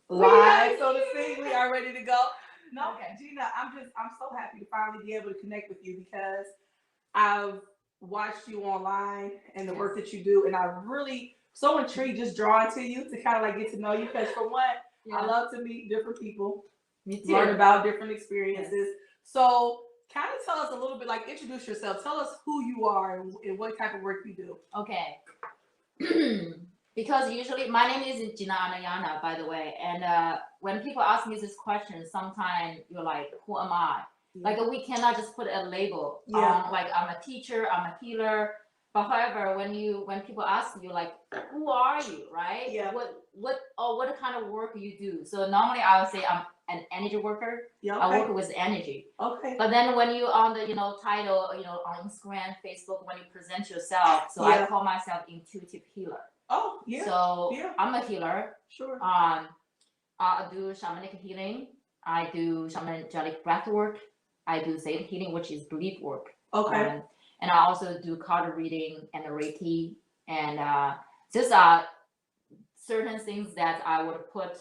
live, so to speak. We are ready to go. No, okay, Gina, I'm so happy to finally be able to connect with you because I've watched you online and the work that you do, and I really so intrigued, just drawn to you to kind of like get to know you. Because for one, I love to meet different people, learn about different experiences. Yes. So, kind of tell us a little bit, like introduce yourself. Tell us who you are and what type of work you do. Okay. Because usually my name is Gina Anayana, by the way, and when people ask me this question, sometimes you're like, who am I? Like we cannot just put a label on, like I'm a teacher, I'm a healer. But however, when people ask you like, who are you, right? Yeah. What kind of work you do? So normally I would say I'm an energy worker. Yeah. Okay. I work with energy. Okay. But then when you on the title, on Instagram, Facebook, when you present yourself, so I call myself intuitive healer. Oh yeah. So I'm a healer. Sure. I do shamanic healing. I do shamangelic breathwork. I do Zeta healing, which is Breathwork. Okay. And I also do card reading and Reiki. And these are certain things that I would put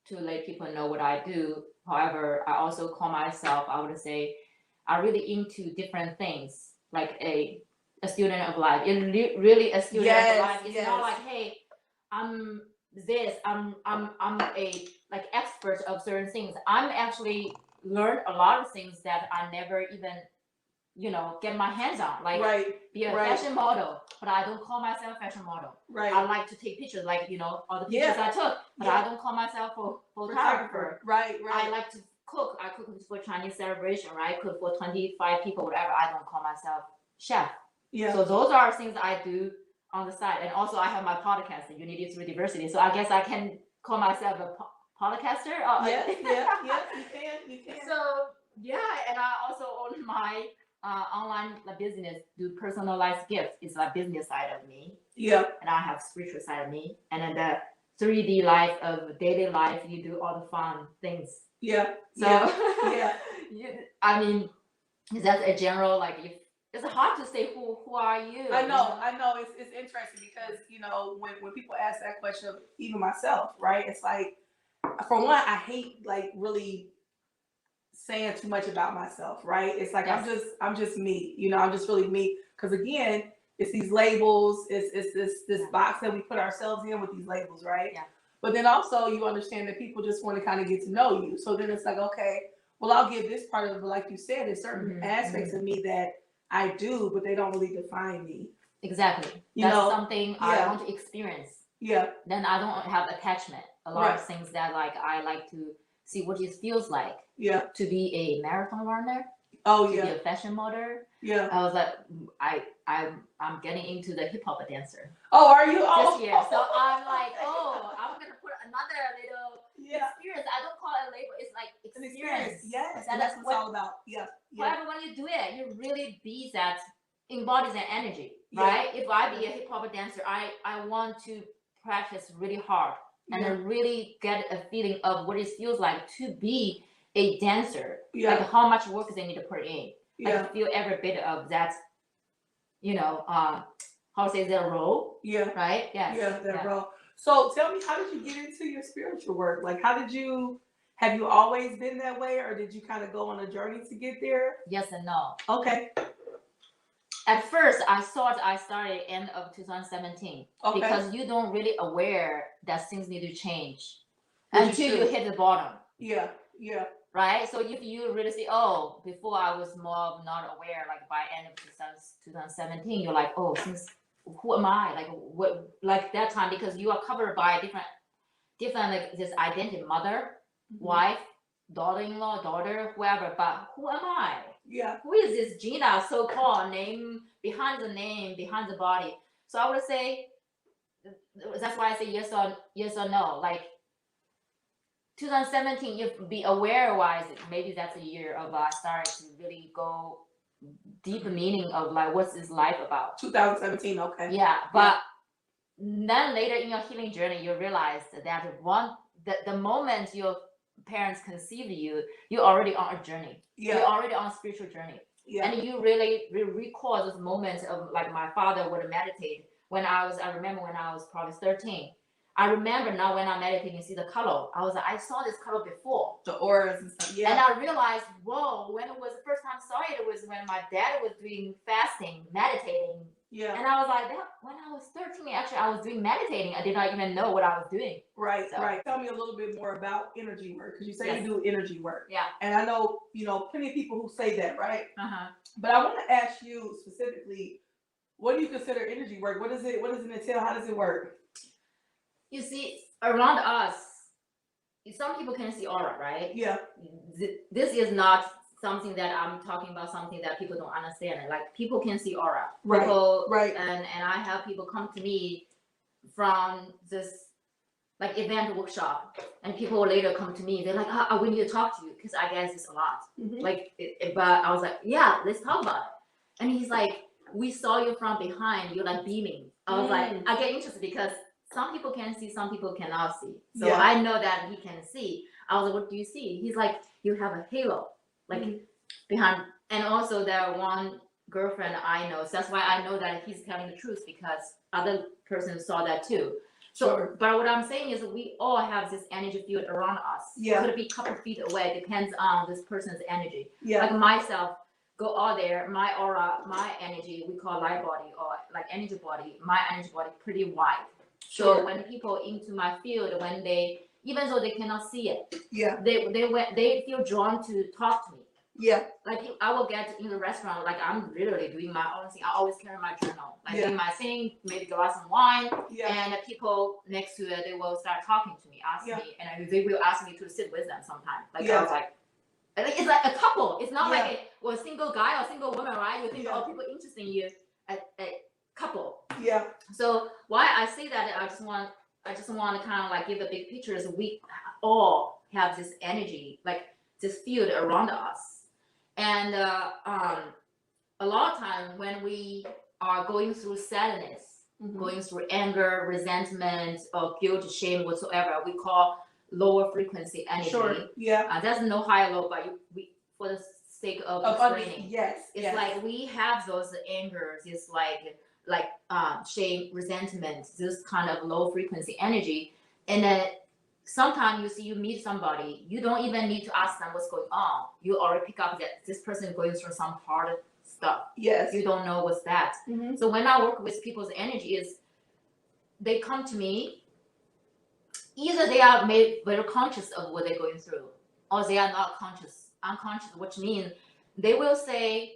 to let people know what I do. However, I also call myself, I would say, I'm really into different things, like a student of life. It's really a student of life. It's not like, hey, I'm a like expert of certain things. I'm actually learned a lot of things that I never even get my hands on, like be a fashion model, but I don't call myself a fashion model. Right. I like to take pictures, like all the pictures I took, but I don't call myself a photographer. Right. I like to cook. I cook for Chinese celebration, right? Cook for 25 people, whatever. I don't call myself chef. Yeah. So those are things I do on the side, and also I have my podcast, Unity Through Diversity. So I guess I can call myself a podcaster. Yeah. You can. So and I also own my online business, do personalized gifts. It's like business side of me. Yeah. And I have spiritual side of me. And then the 3D life of daily life, you do all the fun things. Yeah. So I mean, is that a general if it's hard to say who are you? I know. It's interesting because when people ask that question, even myself, right? It's like, for one, I hate really saying too much about myself, right? It's like I'm just me, I'm just really me. Because again, it's these labels, it's this box that we put ourselves in with these labels, right? Yeah. But then also you understand that people just want to kind of get to know you. So then it's like, okay, well, I'll give this part of it, but like you said, there's certain aspects of me that I do, but they don't really define me. Exactly. That's something I want to experience. Yeah. Then I don't have attachment. A lot of things that I like to see what it feels like. Yeah. To be a marathon runner. Oh yeah. To be a fashion model. Yeah. I was like, I'm getting into the hip hop dancer. Oh, are you? This year. So I'm like, I'm gonna put another little experience. I don't call it a label. It's like experience. Yes. That's what it's all about. Yeah. However, when you do it, you really be that embodies an energy, right? If I be a hip hop dancer, I want to practice really hard and then really get a feeling of what it feels like to be a dancer. Like how much work they need to put in. Like feel every bit of that, how to say that role. Yeah. Right? Yes. Yeah, that role. So tell me, how did you get into your spiritual work? Like have you always been that way, or did you kind of go on a journey to get there? Yes and no. Okay. At first, I thought I started end of 2017 because you don't really aware that things need to change until you hit the bottom. Yeah. Right? So if you really say, before I was more not aware, like by end of 2017, you're like, who am I? Like what? Like that time, because you are covered by different like this identity, mother, wife, daughter-in-law, daughter, whoever. But who am I? Yeah. Who is this Gina, so-called name behind the body? So I would say that's why I say yes or no. Like 2017, you be aware-wise, maybe that's a year of starting to really go deep meaning of like what's this life about. 2017, okay. Yeah, but then later in your healing journey, you realize that the moment your parents conceived you, you're already on a journey. Yeah. You're already on a spiritual journey. Yeah. And you really recall those moments of like my father would meditate I remember when I was probably 13. I remember now when I'm meditating, see the color. I was like, I saw this color before. The auras and stuff. Yeah. And I realized, whoa, when it was the first time I saw it, it was when my dad was doing fasting, meditating. Yeah. And I was like, when I was 13, actually, I was doing meditating. I did not even know what I was doing. Right, right. Tell me a little bit more about energy work, because you say you do energy work. Yeah. And I know, plenty of people who say that, right? Uh-huh. But I want to ask you specifically, what do you consider energy work? What does it entail? How does it work? You see, around us, some people can see aura, right? Yeah. This is not something that I'm talking about, something that people don't understand. Like, people can see aura. Right. People, right. And I have people come to me from this like event workshop, and people later come to me. They're like, oh, we need to talk to you, because I guess it's a lot. Mm-hmm. But I was like, yeah, let's talk about it. And he's like, we saw you from behind. You're like beaming. I was like, I get interested because some people can see, some people cannot see. So I know that he can see. I was like, what do you see? He's like, you have a halo, like behind. And also that one girlfriend I know. So that's why I know that he's telling the truth, because other person saw that too. So, but what I'm saying is we all have this energy field around us. Yeah. It could be a couple feet away, depends on this person's energy. Yeah. Like myself, go out there, my aura, my energy, we call light body or like energy body, my energy body pretty wide. So when people into my field, when they, even though they cannot see it, they feel drawn to talk to me. Yeah. Like I will get in the restaurant, like I'm literally doing my own thing. I always carry my journal, like doing my thing, maybe a glass of wine, and the people next to it, they will start talking to me, ask me, and they will ask me to sit with them sometimes. Like I was like, it's like a couple. It's not like a single guy or single woman, right? You think, oh, people interested in you, a couple. Yeah. So why I say that, I just want to kind of like give a big picture, is we all have this energy, like this field around us. And a lot of time when we are going through sadness, going through anger, resentment, or guilt, shame, whatsoever, we call lower frequency energy. Sure. Yeah. There's no high or low, but we for the sake of explaining, it's like we have those angers. It's like shame, resentment, this kind of low frequency energy, and then sometimes you meet somebody, you don't even need to ask them what's going on. You already pick up that this person is going through some hard stuff. Yes. You don't know what's that. So when I work with people's energy, is they come to me, either they are made very conscious of what they're going through, or they are not unconscious, which means they will say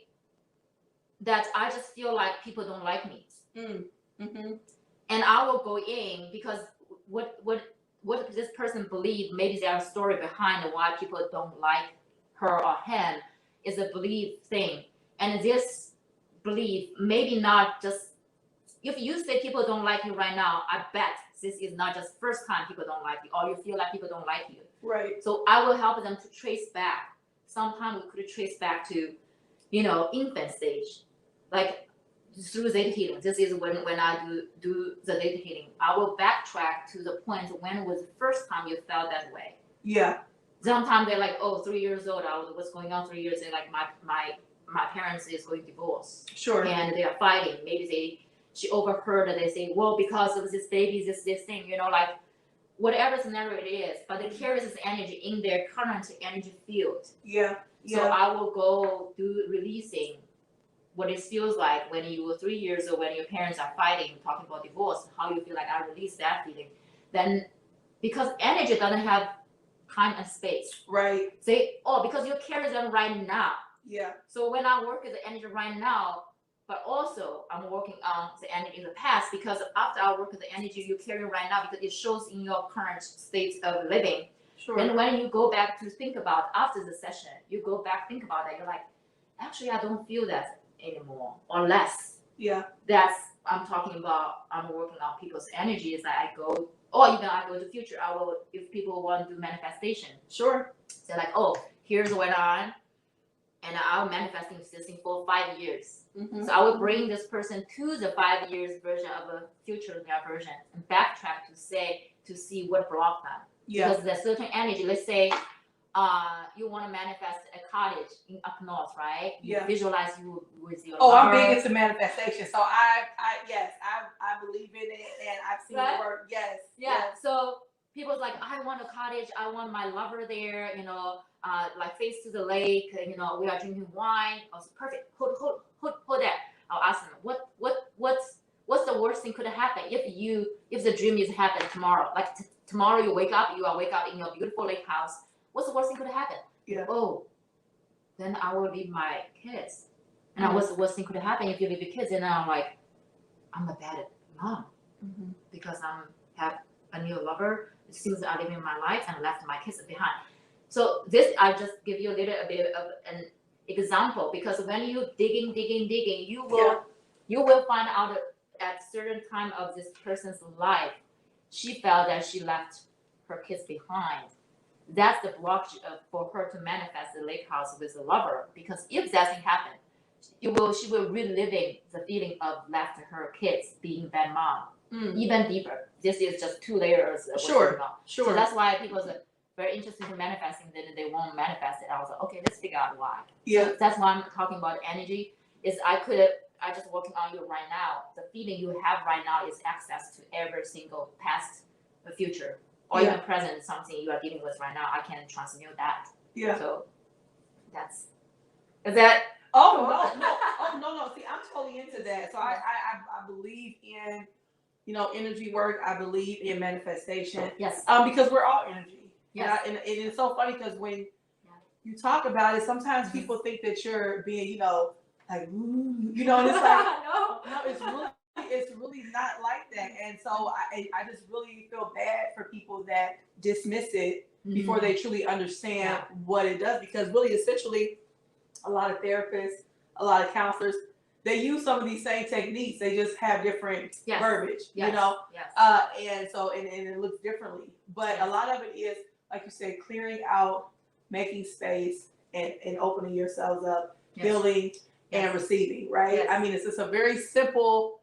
that I just feel like people don't like me. And I will go in, because what this person believes, maybe there's a story behind why people don't like her or him, is a belief thing. And this belief, maybe not just, if you say people don't like you right now, I bet this is not just first time people don't like you, or you feel like people don't like you. Right. So I will help them to trace back. Sometimes we could trace back to, infant stage, like through Theta healing. This is when I do the Theta healing. I will backtrack to the point when was the first time you felt that way. Yeah. Sometimes they're like, oh, 3 years old. What's going on 3 years? They're like, my parents is going divorce. Sure. And they are fighting. Maybe she overheard that they say, well, because of this baby, this thing, like whatever scenario it is, but they carry this energy in their current energy field. Yeah. So I will go do releasing what it feels like when you were 3 years old, when your parents are fighting, talking about divorce, how you feel like I release that feeling. Then, because energy doesn't have time and space. Right. Say, because you carry them right now. Yeah. So when I work with the energy right now, but also I'm working on the energy in the past, because after I work with the energy you carry right now, because it shows in your current state of living. Sure. Then when you go back to think about after the session, you go back, think about that, you're like, actually, I don't feel that anymore, or less. Yeah. That's, I'm talking about, I'm working on people's energies that I go, or even I go to the future, I will, if people want to do manifestation. Sure. They're like, oh, here's what I'm, and I'm manifesting this thing for 5 years. So I will bring this person to the 5 years version of a future version and backtrack to see what blocked them. Yeah. Because there's certain energy, let's say, you want to manifest a cottage up north, right? You visualize you with your lover. I'm big into manifestation. So I believe in it, and I've seen Right? it work. Yes. Yeah. Yes. So people's like, I want a cottage. I want my lover there. You know, like face to the lake. You know, we are drinking wine. I was perfect. Hold that. I'll ask them, what's the worst thing could happen if the dream is happen tomorrow? Like tomorrow you wake up in your beautiful lake house. What's the worst thing could happen? Yeah. Oh, then I will leave my kids. And what's the worst thing could happen if you leave your kids? And I'm like, I'm a bad mom because I'm have a new lover. It seems that I live in my life and left my kids behind. So this, I just give you a little bit of an example, because when you digging, you will find out at certain time of this person's life, she felt that she left her kids behind. That's the blockage for her to manifest the lake house with the lover. Because if that thing happen, she will reliving the feeling of left her kids being bad mom. Even deeper. This is just 2 layers. Sure. So that's why people are very interested in manifesting, then they won't manifest it. I was like, okay, let's figure out why. Yeah. So that's why I'm talking about energy. Is I just working on you right now. The feeling you have right now is access to every single past, future, or even present, something you are dealing with right now. I can transmute that. Yeah. So is that? Oh no. See, I'm totally into that. So I believe in, you know, energy work. I believe in manifestation. Yes. Because we're all energy. Yes. And it's so funny because when you talk about it, sometimes people think that you're being, you know, like, you know, and it's like, no, it's really not like that. And so I just really feel bad for people that dismiss it before they truly understand what it does. Because really, essentially, a lot of therapists, a lot of counselors, they use some of these same techniques. They just have different verbiage, you know? Yes. And so, and it looks differently. But a lot of it is, like you said, clearing out, making space, and opening yourselves up, healing and receiving, right? Yes. I mean, it's just a very simple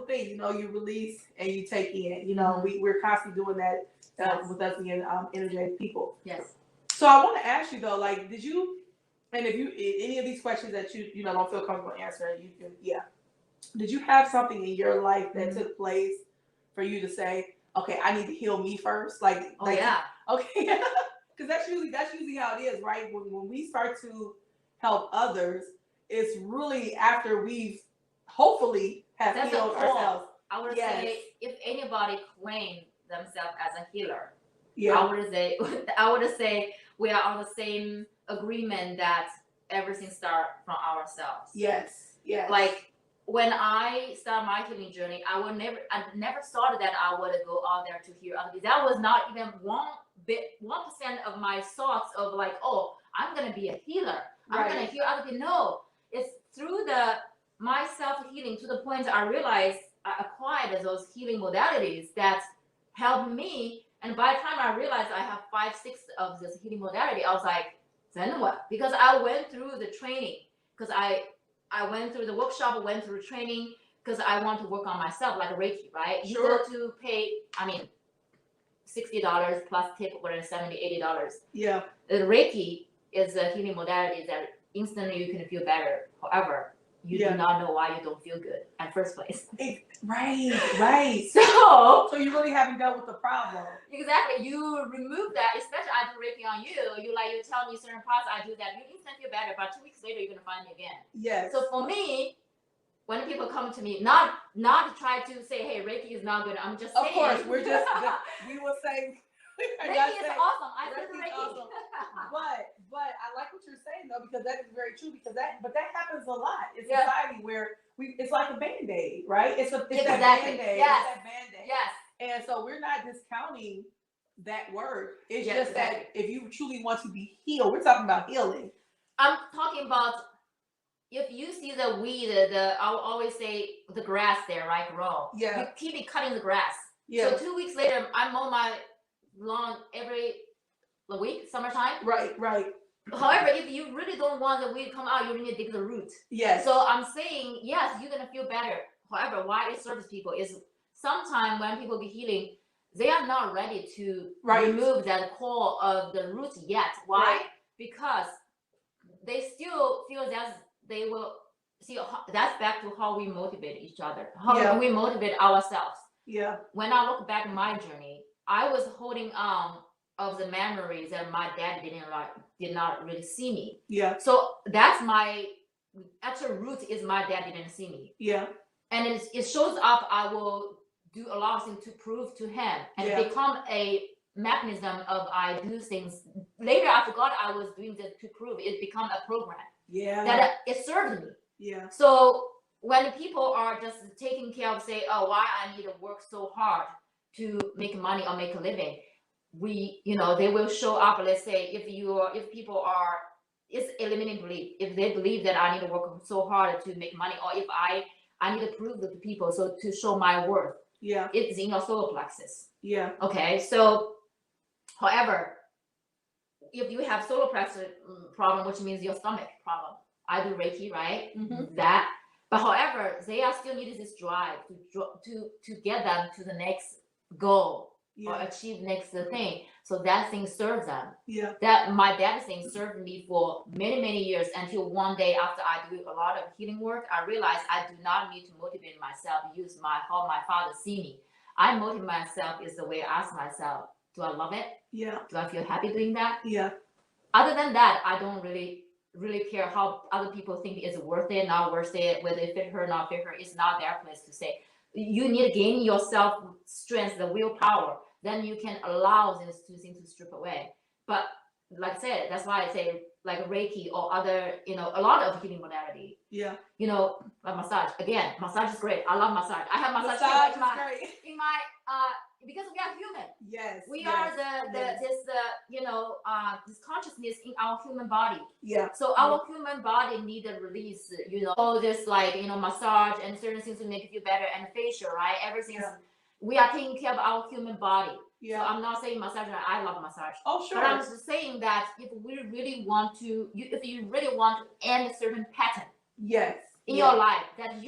thing. You know, you release and you take in. You know, we're constantly doing that with us being energetic people. Yes. So I want to ask you though, like, did you, and if you, any of these questions that you know don't feel comfortable answering, you can, did you have something in your life that took place for you to say, okay, I need to heal me first? Like, okay, because that's usually how it is, right? When we start to help others, it's really after we've hopefully have healed ourselves. I would say if anybody claims themselves as a healer, I would say we are on the same agreement that everything starts from ourselves. Yes. Like when I started my healing journey, I never thought that I would go out there to heal other people. That was not even 1% of my thoughts of like, oh, I'm gonna be a healer. I'm gonna heal other people. No, it's through my self-healing to the point I realized I acquired those healing modalities that helped me. And by the time I realized I have 5-6 of this healing modality, I was like, then what? Because I went through the training, because I went through the workshop, went through training, because I want to work on myself, like Reiki, right? You go to pay, I mean, $60 plus tip, or $70, $80. Yeah. The Reiki is a healing modality that instantly you can feel better. However, you do not know why you don't feel good at first place. Right. So you really haven't dealt with the problem. Exactly. You remove that, especially I do Reiki on you. You tell me certain parts, I do that. You instantly feel better, but 2 weeks later you're gonna find me again. Yes. So for me, when people come to me, not to try to say, hey, Reiki is not good. I'm just saying. Of course, we will say. Reiki is awesome. I said Reiki. Awesome. But I like what you're saying though, because that is very true. Because that happens a lot in society where it's like a Band-Aid, right? It's that Band-Aid. Yes. It's that Band-Aid. Yes. And so we're not discounting that word. It's just that if you truly want to be healed, we're talking about healing. I'm talking about if you see the weed, I'll always say the grass there, right? Grow. Yeah. You keep cutting the grass. Yeah. So 2 weeks later, I mow my lawn every week, summertime. Right. However, if you really don't want the weed to come out, you need to dig the root. Yes. So I'm saying, yes, you're gonna feel better. However, why it serves people is sometimes when people be healing, they are not ready to remove that core of the roots yet. Why? Because they still feel that they will see, that's back to how we motivate each other, how we motivate ourselves. Yeah. When I look back my journey, I was holding on of the memories that my dad did not really see me. Yeah. So that's my actual root is my dad didn't see me. Yeah. And it shows up. I will do a lot of things to prove to him, and it become a mechanism of I do things. Later, I forgot I was doing this to prove. It become a program. Yeah. That it served me. Yeah. So when people are just taking care of, say, oh, why I need to work so hard to make money or make a living, they will show up. Let's say if people are, it's a limiting belief. If they believe that I need to work so hard to make money, or if I need to prove it to people, so to show my worth. Yeah. It's in your solar plexus. Yeah. Okay. So, however, if you have solar plexus problem, which means your stomach problem, I do Reiki, right? Mm-hmm. That. But however, they are still needing this drive to get them to the next goal or achieve next thing. So that thing serves them. Yeah. That my dad's thing served me for many, many years, until one day after I do a lot of healing work, I realized I do not need to motivate myself, use how my father see me. I motivate myself is the way I ask myself, do I love it? Yeah. Do I feel happy doing that? Yeah. Other than that, I don't really care how other people think it's worth it, not worth it, whether it fit her, not fit her. It's not their place to say. You need to gain yourself strength, the willpower. Then you can allow these two things to strip away. But like I said, that's why I say like Reiki or other, a lot of healing modality. Yeah. Like massage. Again, massage is great. I love massage. I have massage in my because we are human. Yes. We are this consciousness in our human body. Yeah. So our human body need a release, all this massage and certain things to make you feel better, and facial, right? Everything. Yeah. We are taking care of our human body. Yeah. So I'm not saying massage. I love massage. Oh, sure. But I'm just saying that if we really want to, if you really want to end a certain pattern. Yes. In your life that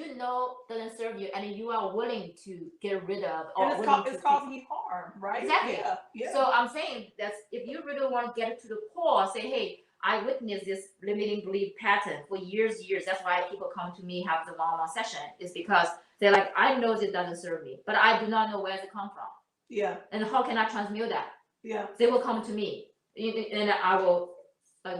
doesn't serve you, and you are willing to get rid of, or it's causing you harm, right? Exactly. Yeah. Yeah. So I'm saying that if you really want to get it to the core, say, hey, I witnessed this limiting belief pattern for years. That's why people come to me, have the one-on-one session, is because they're like, I know this doesn't serve me, but I do not know where it come from. Yeah. And how can I transmute that? Yeah. They will come to me, and I will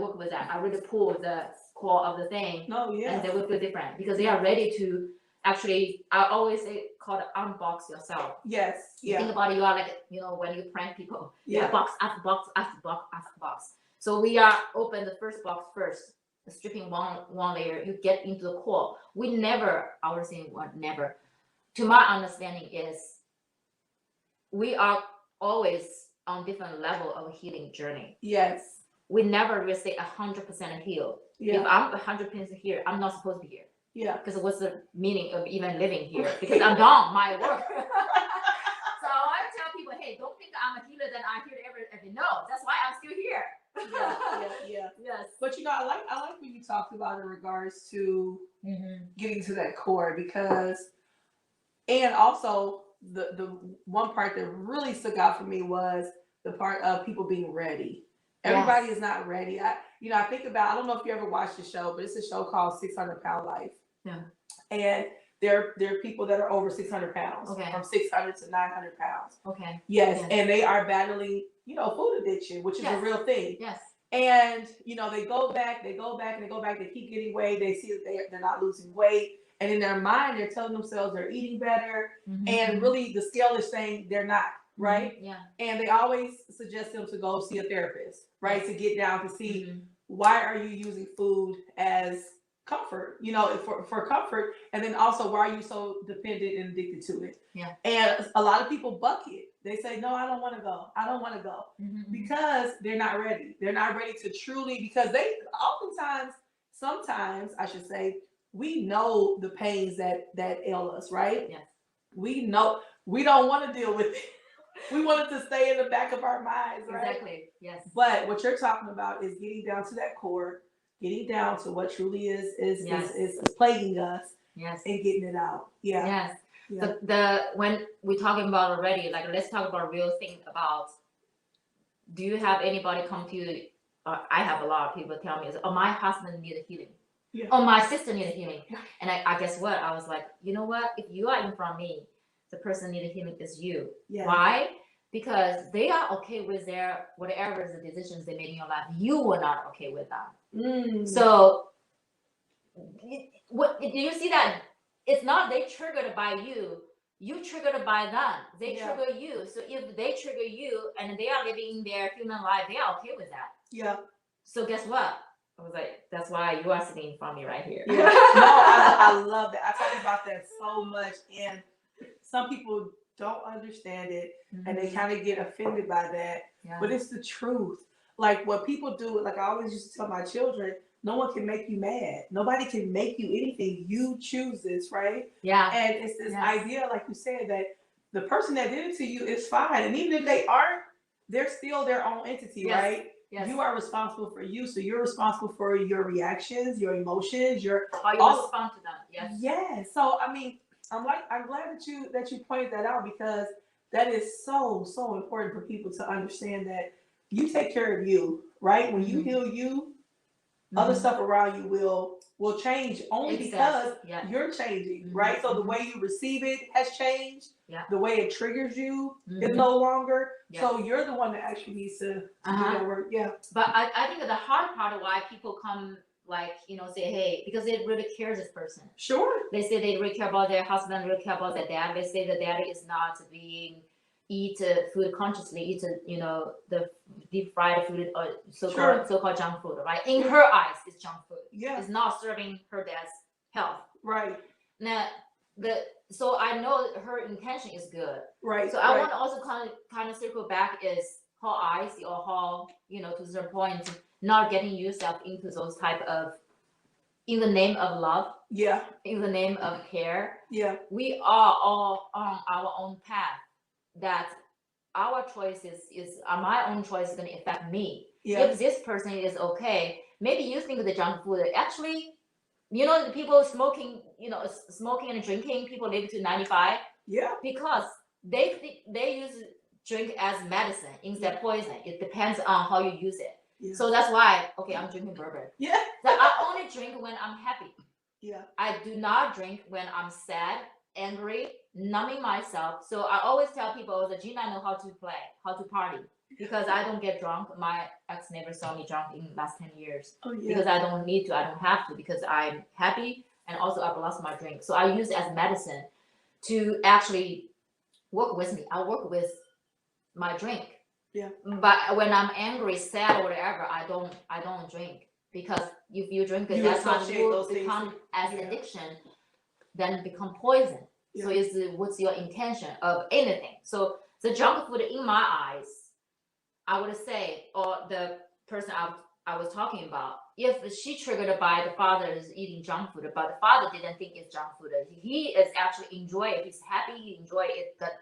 work with that. I really pull the core of the thing. Oh, yeah. And they will feel different because they are ready to actually, I always say, called unbox yourself. Yes. Yeah. Think about it, you are like, when you prank people, box after box after box after box. So we are open the first box first, stripping one layer, you get into the core. We never, I would say never, to my understanding is, we are always on different level of healing journey. Yes. We never really say 100% healed. Yeah. If I'm 100% here, I'm not supposed to be here. Yeah. Because what's the meaning of even living here? Because I'm done my work. So I tell people, hey, don't think I'm a healer, then I'm here every no. That's why I'm still here. Yeah. Yes. But I like when you talked about in regards to getting to that core, because, and also the one part that really stuck out for me was the part of people being ready. Everybody is not ready. I think about, I don't know if you ever watched the show, but it's a show called 600 Pound Life. Yeah. And there are people that are over 600 pounds, from 600 to 900 pounds. Okay. Yes. And they are battling, food addiction, which is a real thing. Yes. And, they go back, they keep getting weight. They see that they're not losing weight. And in their mind, they're telling themselves they're eating better. Mm-hmm. And really the scale is saying they're not. Right? Yeah. And they always suggest them to go see a therapist, right? To get down to see why are you using food as comfort, for comfort. And then also, why are you so dependent and addicted to it? Yeah. And a lot of people buck it. They say, no, I don't want to go. I don't want to go. Mm-hmm. Because they're not ready. They're not ready to truly, because they sometimes I should say, we know the pains that ail us, right? Yes. We know we don't want to deal with it. We want it to stay in the back of our minds, right? Exactly. Yes. But what you're talking about is getting down to that core, getting down to what truly is plaguing us. Yes. And getting it out. Yeah. Yes. Yeah. When we're talking about already, let's talk about a real thing about, do you have anybody come to you? I have a lot of people tell me, oh, my husband needs healing. Yeah. Oh, my sister needed healing. And I guess what? I was like, you know what? If you are in front of me, the person needed healing is you. Yeah. Why? Because they are okay with their whatever the decisions they made in your life. You were not okay with them. So what do you see that? It's not they triggered by you. You triggered by them. They trigger you. So if they trigger you and they are living their human life, they are okay with that. Yeah. So guess what? I was like, that's why you are sitting in front of me right here. Yeah. No, I love that. I talk about that so much, and some people don't understand it, and they kind of get offended by that. Yeah. But it's the truth. Like what people do, like I always used to tell my children, no one can make you mad. Nobody can make you anything. You choose this, right? Yeah. And it's this idea, like you said, that the person that did it to you is fine, and even if they aren't, they're still their own entity, right? Yes. You are responsible for you, so you're responsible for your reactions, your emotions, how you respond to them. Yes. Yes. So I mean, I'm glad that you pointed that out, because that is so important for people to understand that you take care of you, right? When you heal you, other stuff around you will change only because you're changing, right? So the way you receive it has changed. Yeah. The way it triggers you is no longer. Yeah. So you're the one that actually needs to do that work. Yeah. But I think the hard part of why people come, like, say, hey, because they really care this person. Sure. They say they really care about their husband, really care about their dad. They say the dad is not being eat food consciously, eat the deep fried food or so-called junk food, right? In her eyes, it's junk food. Yeah. It's not serving her dad's health. Right. Now so I know her intention is good. Right. So I want to also kind of circle back is how I see, or how, to a certain point, not getting yourself into those type of, in the name of love. Yeah. In the name of care. Yeah. We are all on our own path. That our choices is my own choice is going to affect me. Yeah. If this person is okay, maybe you think the junk food actually, the people smoking, smoking and drinking, people live to 95. Yeah. Because they use drink as medicine instead of poison. It depends on how you use it. Yeah. So that's why, I'm drinking bourbon. Yeah. That I only drink when I'm happy. Yeah. I do not drink when I'm sad, angry, numbing myself. So I always tell people that Gina know how to play, how to party, because I don't get drunk. My ex never saw me drunk in the last 10 years. Oh, yeah. Because I don't need to, I don't have to, because I'm happy, and also I've lost my drink. So I use it as medicine to actually work with me. I work with my drink. Yeah. But when I'm angry, sad, or whatever, I don't drink, because if you drink it, that's how you become as addiction, then become poison. Yeah. So what's your intention of anything? So the junk food, in my eyes, I would say, or the person I was talking about, if she triggered by the father is eating junk food, but the father didn't think it's junk food, he is actually enjoy it. He's happy. He enjoy it. That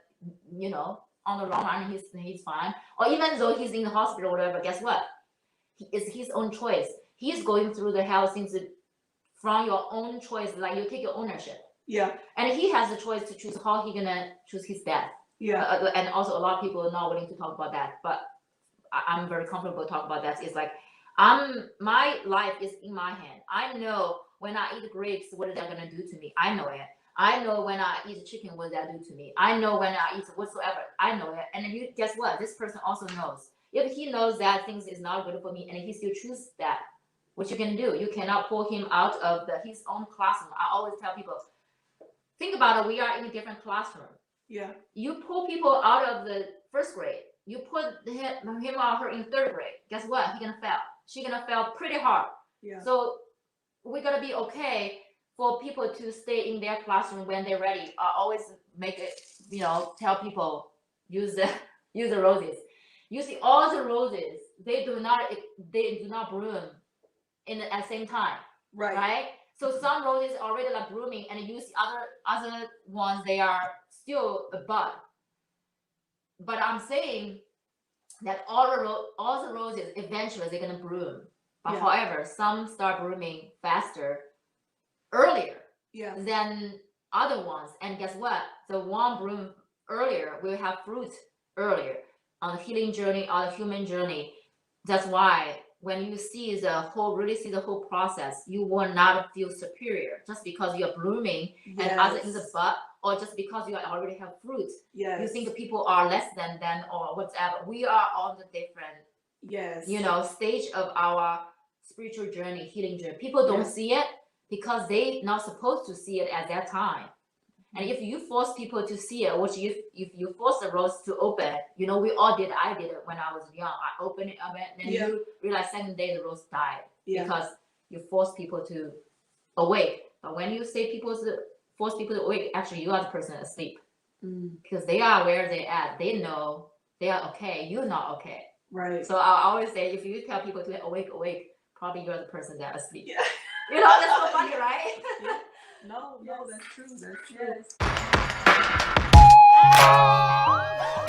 on the long run, he's fine. Or even though he's in the hospital or whatever, guess what? It's his own choice. He's going through the health things from your own choice. Like, you take your ownership. Yeah. And he has the choice to choose how he's gonna choose his death. Yeah. And also a lot of people are not willing to talk about that, but I'm very comfortable talking about that. It's like, my life is in my hand. I know when I eat grapes, what is that gonna do to me? I know it. I know when I eat chicken, what does that do to me? I know when I eat whatsoever. I know it. And then guess what? This person also knows. If he knows that things is not good for me, and he still chooses that, what you can do? You cannot pull him out of his own classroom. I always tell people, think about it. We are in a different classroom. Yeah. You pull people out of the first grade. You put him or her in third grade. Guess what? He's gonna fail. She's gonna fail pretty hard. Yeah. So we're gonna be okay for people to stay in their classroom when they're ready. I always make it, tell people use the roses. You see, all the roses, they do not bloom at the same time. Right. Right. So some roses already like blooming, and you see other ones, they are still a bud. But I'm saying that all the roses eventually they're gonna bloom. But however, some start blooming faster, earlier than other ones. And guess what? The one bloom earlier will have fruit earlier on the healing journey or the human journey. That's why when you see really see the whole process, you will not feel superior just because you're blooming and other in the butt, or just because you already have fruit. You think people are less than or whatever. We are on the different, stage of our spiritual journey, healing journey. People don't see it because they not supposed to see it at that time. And if you force people to see it, which if you force the rose to open, we all did. I did it when I was young. I opened it up, and then you realize second day the rose died because you force people to awake. But when you say force people to awake, actually you are the person asleep because they are where they at. They know they are okay. You're not okay. Right. So I always say, if you tell people to awake, probably you're the person that asleep. Yeah. That's so funny, right? Yeah. No, that's true. That's true. Yes.